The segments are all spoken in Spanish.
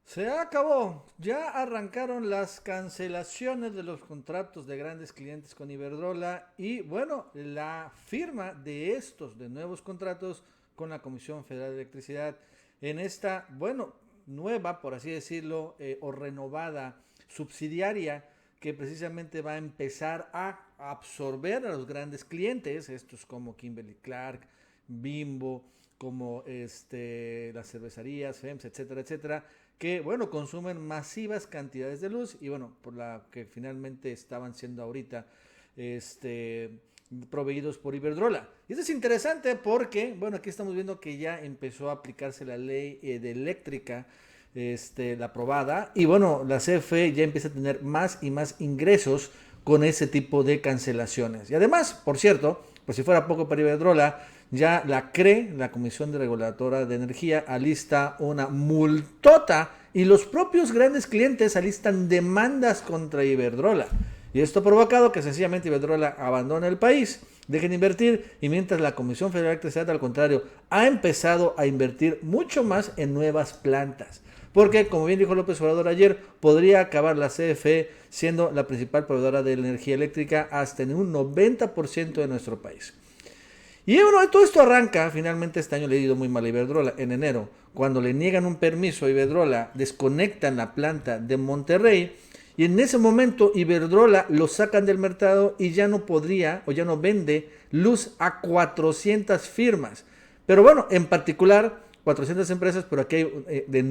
Se acabó. Ya arrancaron las cancelaciones de los contratos de grandes clientes con Iberdrola y bueno, la firma de estos de nuevos contratos con la Comisión Federal de Electricidad en esta, bueno, nueva, por así decirlo, o renovada subsidiaria que precisamente va a empezar a absorber a los grandes clientes, estos como Kimberly Clark, Bimbo, como las cervecerías, FEMS, etcétera, etcétera, que bueno, consumen masivas cantidades de luz y bueno, por la que finalmente estaban siendo ahorita este, proveídos por Iberdrola. Y esto es interesante porque, bueno, aquí estamos viendo que ya empezó a aplicarse la ley de eléctrica, la aprobada, y bueno, la CFE ya empieza a tener más y más ingresos con ese tipo de cancelaciones. Y además, por cierto, pues si fuera poco para Iberdrola, ya la CRE, la Comisión de Reguladora de Energía, alista una multota y los propios grandes clientes alistan demandas contra Iberdrola. Y esto ha provocado que sencillamente Iberdrola abandone el país, dejen de invertir y mientras la Comisión Federal de Electricidad, al contrario, ha empezado a invertir mucho más en nuevas plantas. Porque, como bien dijo López Obrador ayer, podría acabar la CFE siendo la principal proveedora de energía eléctrica hasta en un 90% de nuestro país. Y bueno, todo esto arranca, finalmente este año le ha ido muy mal a Iberdrola, en enero, cuando le niegan un permiso a Iberdrola, desconectan la planta de Monterrey y en ese momento Iberdrola lo sacan del mercado y ya no podría o ya no vende luz a 400 firmas. Pero bueno, en particular 400 empresas, pero aquí hay de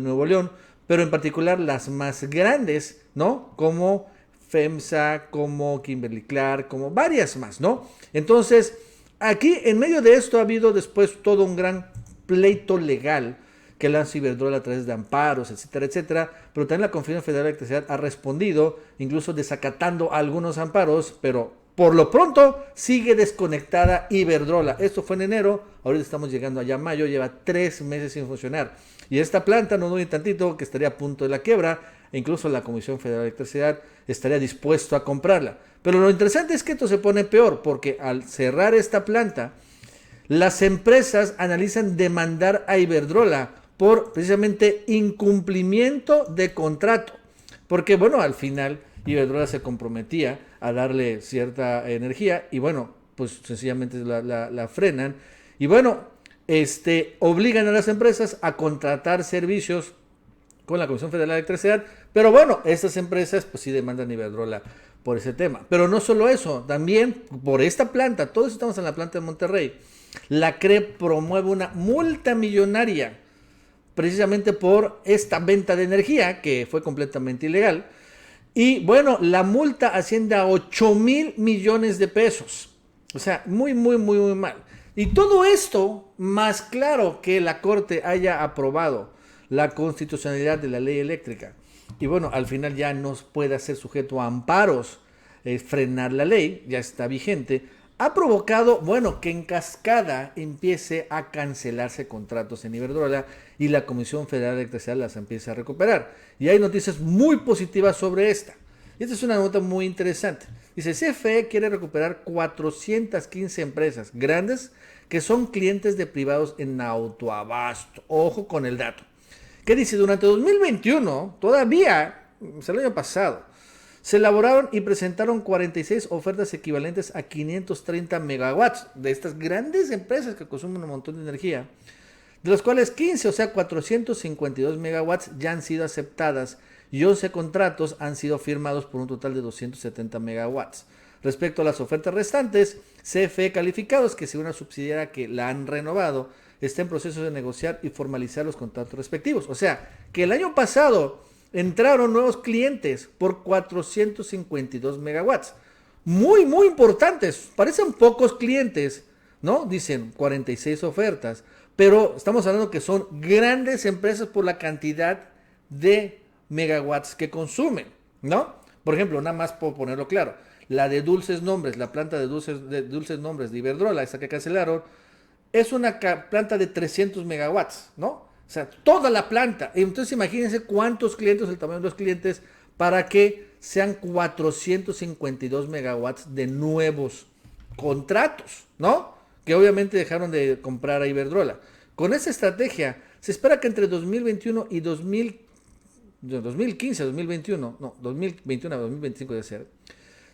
Nuevo León, pero en particular las más grandes, ¿no? Como FEMSA, como Kimberly Clark, como varias más, ¿no? Entonces, aquí, en medio de esto, ha habido después todo un gran pleito legal que lanza Iberdrola a través de amparos, etcétera, etcétera. Pero también la Confederación Federal de Electricidad ha respondido, incluso desacatando algunos amparos, pero por lo pronto sigue desconectada Iberdrola. Esto fue en enero, ahorita estamos llegando allá a mayo, lleva 3 meses sin funcionar. Y esta planta no duda tantito que estaría a punto de la quiebra, e incluso la Comisión Federal de Electricidad estaría dispuesto a comprarla. Pero lo interesante es que esto se pone peor, porque al cerrar esta planta, las empresas analizan demandar a Iberdrola por precisamente incumplimiento de contrato. Porque bueno, al final Iberdrola se comprometía a darle cierta energía y bueno, pues sencillamente la frenan. Y bueno, obligan a las empresas a contratar servicios con la Comisión Federal de Electricidad, pero bueno, estas empresas pues sí demandan a Iberdrola por ese tema. Pero no solo eso, también por esta planta, todos estamos en la planta de Monterrey, la CRE promueve una multa millonaria precisamente por esta venta de energía que fue completamente ilegal. Y bueno, la multa asciende a 8,000 millones de pesos. O sea, muy, muy, muy, muy mal. Y todo esto, más claro que la Corte haya aprobado la constitucionalidad de la ley eléctrica. Y bueno, al final ya no puede ser sujeto a amparos, frenar la ley, ya está vigente, ha provocado, bueno, que en cascada empiece a cancelarse contratos en Iberdrola y la Comisión Federal de Electricidad las empieza a recuperar. Y hay noticias muy positivas sobre esta. Y esta es una nota muy interesante. Dice, CFE quiere recuperar 415 empresas grandes que son clientes de privados en autoabasto. Ojo con el dato. ¿Qué dice? Durante 2021, todavía, o sea, el año pasado, se elaboraron y presentaron 46 ofertas equivalentes a 530 megawatts de estas grandes empresas que consumen un montón de energía, de las cuales 15, o sea, 452 megawatts ya han sido aceptadas y 11 contratos han sido firmados por un total de 270 megawatts. Respecto a las ofertas restantes, CFE Calificados, que según una subsidiaria que la han renovado, está en proceso de negociar y formalizar los contratos respectivos. O sea, que el año pasado entraron nuevos clientes por 452 megawatts. Muy, muy importantes. Parecen pocos clientes, ¿no? Dicen 46 ofertas. Pero estamos hablando que son grandes empresas por la cantidad de megawatts que consumen, ¿no? Por ejemplo, nada más por ponerlo claro, la de Dulces Nombres, la planta de Dulces Nombres de Iberdrola, esa que cancelaron, es una planta de 300 megawatts, ¿no? O sea, toda la planta. Entonces imagínense cuántos clientes, el tamaño de los clientes, para que sean 452 megawatts de nuevos contratos, ¿no? Que obviamente dejaron de comprar a Iberdrola. Con esa estrategia, se espera que entre 2021 y de 2015 a 2021, no, 2021 a 2025 debe ser,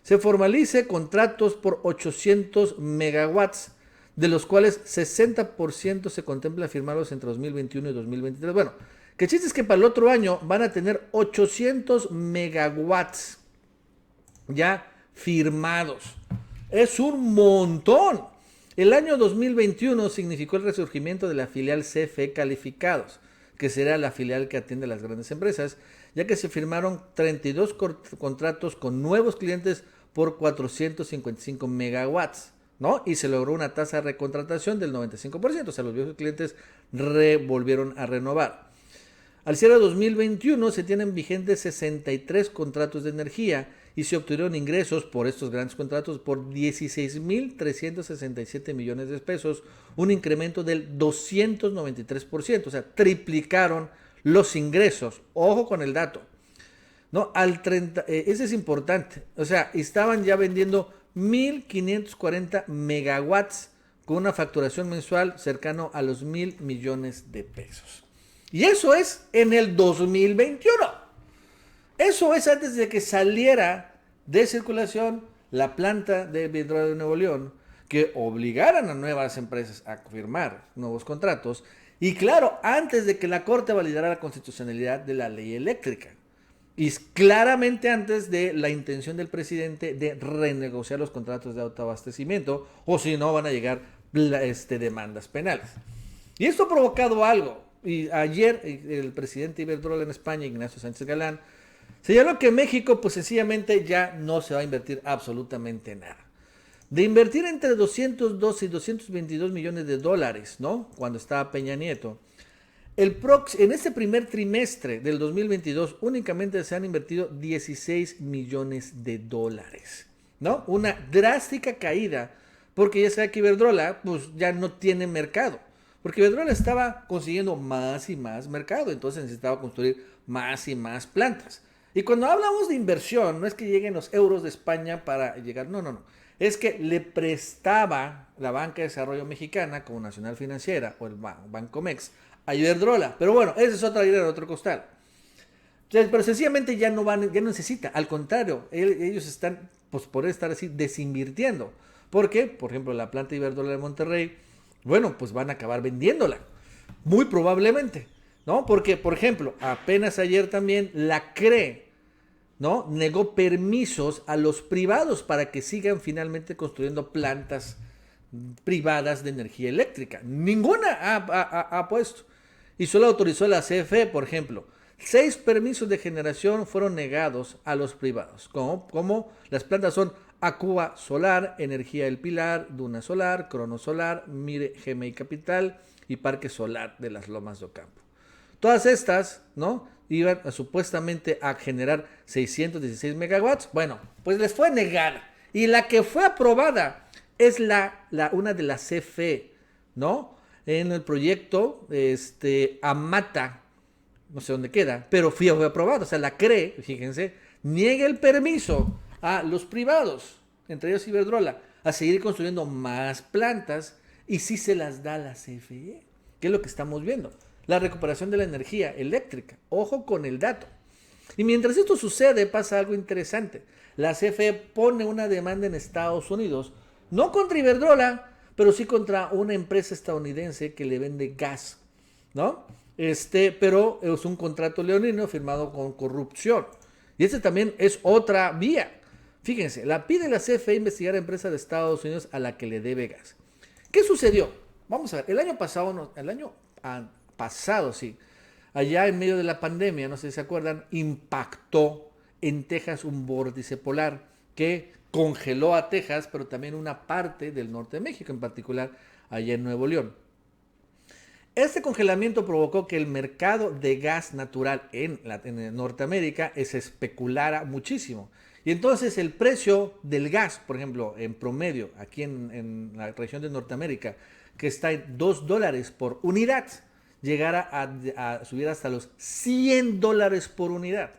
se formalice contratos por 800 megawatts, de los cuales 60% se contempla firmarlos entre 2021 y 2023. Bueno, que el chiste es que para el otro año van a tener 800 megawatts ya firmados. Es un montón. El año 2021 significó el resurgimiento de la filial CFE Calificados, que será la filial que atiende a las grandes empresas, ya que se firmaron 32 contratos con nuevos clientes por 455 megawatts, ¿no? Y se logró una tasa de recontratación del 95%, o sea, los viejos clientes volvieron a renovar. Al cierre de 2021 se tienen vigentes 63 contratos de energía y se obtuvieron ingresos por estos grandes contratos por 16.367 millones de pesos, un incremento del 293%, o sea, triplicaron los ingresos. Ojo con el dato. No, ese es importante. O sea, estaban ya vendiendo 1.540 megawatts con una facturación mensual cercano a los 1.000 millones de pesos. Y eso es en el 2021. Eso es antes de que saliera de circulación la planta de Iberdrola de Nuevo León, que obligaran a nuevas empresas a firmar nuevos contratos. Y claro, antes de que la Corte validara la constitucionalidad de la ley eléctrica. Y claramente antes de la intención del presidente de renegociar los contratos de autoabastecimiento, o si no van a llegar demandas penales. Y esto ha provocado algo. Y ayer el presidente Iberdrola en España, Ignacio Sánchez Galán, señaló que México pues sencillamente ya no se va a invertir absolutamente nada. De invertir entre 212 y 222 millones de dólares, ¿no? Cuando estaba Peña Nieto, en este primer trimestre del 2022 únicamente se han invertido 16 millones de dólares, ¿no? Una drástica caída, porque ya sabe que Iberdrola pues ya no tiene mercado. Porque Iberdrola estaba consiguiendo más y más mercado, entonces necesitaba construir más y más plantas. Y cuando hablamos de inversión, no es que lleguen los euros de España para llegar, no. Es que le prestaba la Banca de Desarrollo Mexicana, como Nacional Financiera, o el Bancomex, a Iberdrola. Pero bueno, esa es otra idea de otro costal. Pero sencillamente ya no necesita. Al contrario, ellos están, pues por estar así, desinvirtiendo. Porque, por ejemplo, la planta de Iberdrola de Monterrey, bueno, pues van a acabar vendiéndola. Muy probablemente, ¿no? Porque, por ejemplo, apenas ayer también la CRE, ¿no? Negó permisos a los privados para que sigan finalmente construyendo plantas privadas de energía eléctrica. Ninguna ha puesto. Y solo autorizó la CFE, por ejemplo. 6 permisos de generación fueron negados a los privados. Como las plantas son Acuba Solar, Energía El Pilar, Duna Solar, Crono Solar, Mire GMI Capital y Parque Solar de las Lomas de Ocampo. Todas estas, ¿no? Iban supuestamente a generar 616 megawatts. Bueno, pues les fue negada. Y la que fue aprobada es una de las CFE, ¿no? En el proyecto Amata, no sé dónde queda, pero fue aprobado. O sea, la CRE, fíjense, niega el permiso a los privados, entre ellos Iberdrola, a seguir construyendo más plantas y sí se las da a la CFE, que es lo que estamos viendo. La recuperación de la energía eléctrica. Ojo con el dato. Y mientras esto sucede, pasa algo interesante. La CFE pone una demanda en Estados Unidos, no contra Iberdrola, pero sí contra una empresa estadounidense que le vende gas, ¿no? Pero es un contrato leonino firmado con corrupción. Y también es otra vía. Fíjense, pide la CFE investigar a empresa de Estados Unidos a la que le debe gas. ¿Qué sucedió? Vamos a ver, el año pasado, sí, allá en medio de la pandemia, no sé si se acuerdan, impactó en Texas un vórtice polar que congeló a Texas, pero también una parte del norte de México, en particular allá en Nuevo León. Este congelamiento provocó que el mercado de gas natural en Norteamérica se especulara muchísimo. Y entonces el precio del gas, por ejemplo, en promedio, aquí en la región de Norteamérica, que está en $2 por unidad, llegara a subir hasta los $100 por unidad,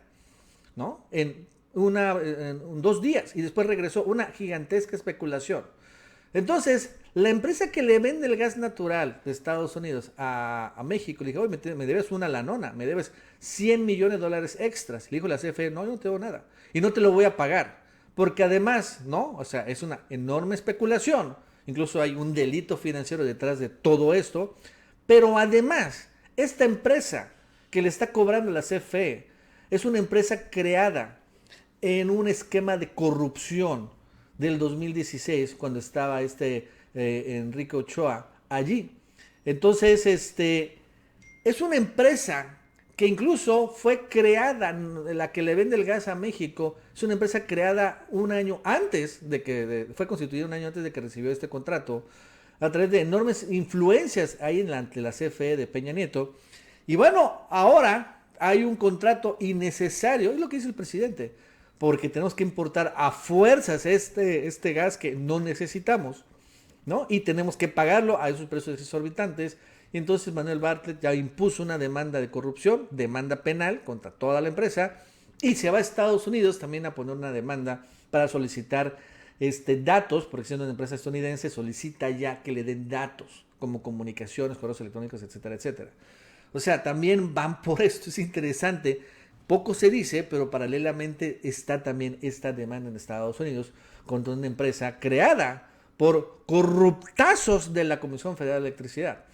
¿no? En 2 días. Y después regresó una gigantesca especulación. Entonces, la empresa que le vende el gas natural de Estados Unidos a México, le dije, oye, me debes una lanona, me debes $100 millones extras. Le dijo la CFE, no, yo no te debo nada. Y no te lo voy a pagar. Porque además, ¿no? O sea, es una enorme especulación. Incluso hay un delito financiero detrás de todo esto. Pero además, esta empresa que le está cobrando la CFE es una empresa creada en un esquema de corrupción del 2016, cuando estaba Enrique Ochoa allí. Entonces, es una empresa que incluso fue creada, la que le vende el gas a México, es una empresa creada un año antes fue constituida un año antes de que recibió este contrato, a través de enormes influencias ahí ante la CFE de Peña Nieto. Y bueno, ahora hay un contrato innecesario, es lo que dice el presidente, porque tenemos que importar a fuerzas este gas que no necesitamos, ¿no? Y tenemos que pagarlo a esos precios exorbitantes. Y entonces Manuel Bartlett ya impuso una demanda de corrupción, demanda penal contra toda la empresa, y se va a Estados Unidos también a poner una demanda para solicitar datos, porque siendo una empresa estadounidense solicita ya que le den datos, como comunicaciones, correos electrónicos, etcétera, etcétera. O sea, también van por esto, es interesante. Poco se dice, pero paralelamente está también esta demanda en Estados Unidos contra una empresa creada por corruptazos de la Comisión Federal de Electricidad,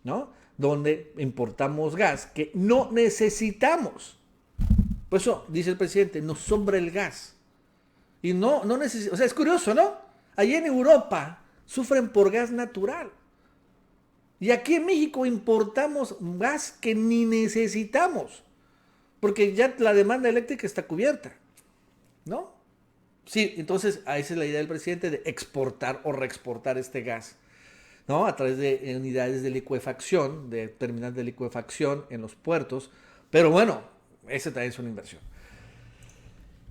¿no? Donde importamos gas que no necesitamos. Por eso, dice el presidente, nos sobra el gas. Y no necesitamos, o sea, es curioso, ¿no? Allí en Europa sufren por gas natural. Y aquí en México importamos gas que ni necesitamos. Porque ya la demanda eléctrica está cubierta, ¿no? Sí, entonces esa es la idea del presidente de exportar o reexportar este gas, ¿no? A través de unidades de licuefacción, de terminales de licuefacción en los puertos. Pero bueno, esa también es una inversión.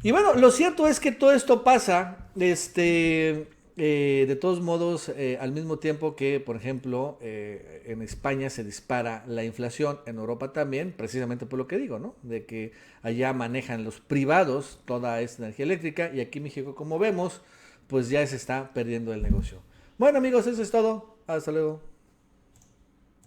Y bueno, lo cierto es que todo esto pasa, de todos modos, al mismo tiempo que, por ejemplo, en España se dispara la inflación, en Europa también, precisamente por lo que digo, ¿no? De que allá manejan los privados toda esta energía eléctrica y aquí en México, como vemos, pues ya se está perdiendo el negocio. Bueno amigos, eso es todo. Hasta luego.